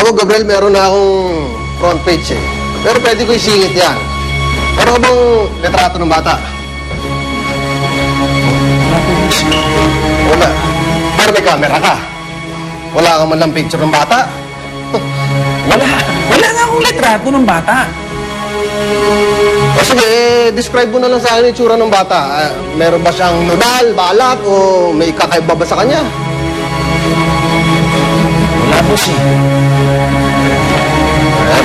Alam mo, Gabriel, meron na akong front page eh. Pero pwede ko isingit yan. Pero bang litrato ng bata? Wala. Pero may camera ka. Wala ka man lang picture ng bata. Wala. Wala nga akong litrato ng bata. O sige, describe mo na lang sa akin yung itsura ng bata. Meron ba siyang nodal, balat, o may kakaiba ba sa kanya? Wala po siya.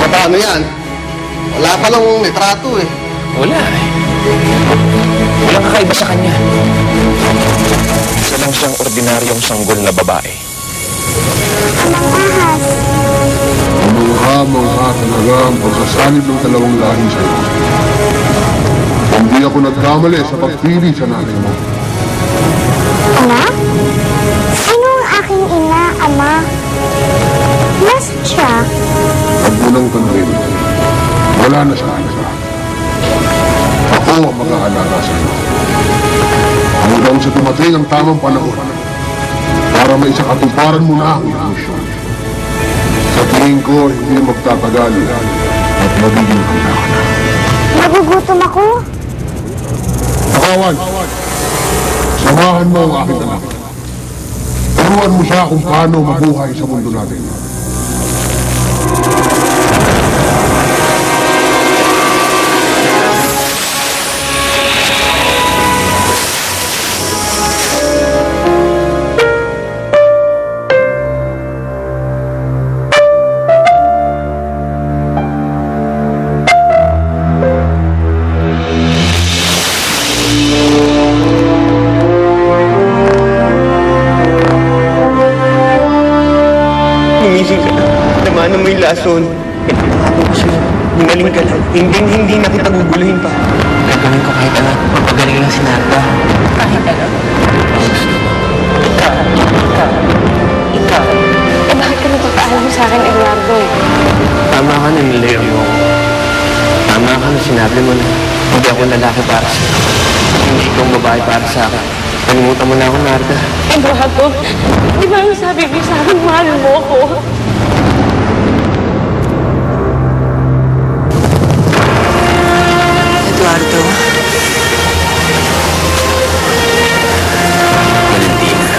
Paano yan? Wala pa lang litrato eh. Wala eh. Walang kakaiba sa kanya. Isa lang siyang ordinaryong sanggol na babae. Mangha talaga ang pagsasanib ng dalawang lahi sa'yo. Hindi ako nagkamali sa pagpili sa nanay mo. Ama? Sino ang aking ina, Ama? Nasaan siya? Huwag mo nang tanungin. Wala na siya. Ako ang mag-aalaga sa'yo. Hanggang sa tumating ang tamang panahon para maisakatuparan mo na ang iyong misyon. Sa tingin ko, hindi magtatagal at magiging handa ka na. Nagugutom ako. Nakawan, samahan mo ang aking anak. Turuan mo siya kung paano mabuhay sa mundo natin. Gumising ka na. Naman mo yung lason. Ako ko sa'yo. Gumaling ka lang. Hindi na kita guguluhin pa. Gagawin ko kahit ano. Papagaling lang si Narda. Kahit ano? Ikaw. Eh, bakit ka nagpapaalam mo sa akin, Eduardo? Tama ka na, nilayo mo. Tama ka na, sinabi mo na. Hindi ako lalaki para sa'yo. Hindi ikaw ang babae para sa akin. Kalimutan mo na ako, Narda. Eduardo, di ba ang sabi mo sa akin, mahal mo ako? Eduardo. Valentina.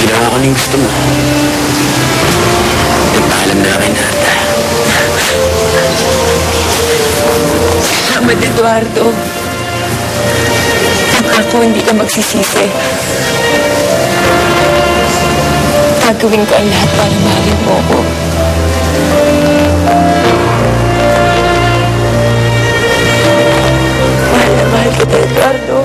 Ginawa ko ng gusto mo. Nagpaalam na kay Narda. Salamat, Eduardo. Ako, hindi ka magsisisi. Gagawin ko ang lahat para mahalin mo ako. Mahal na mahal kita, Eduardo.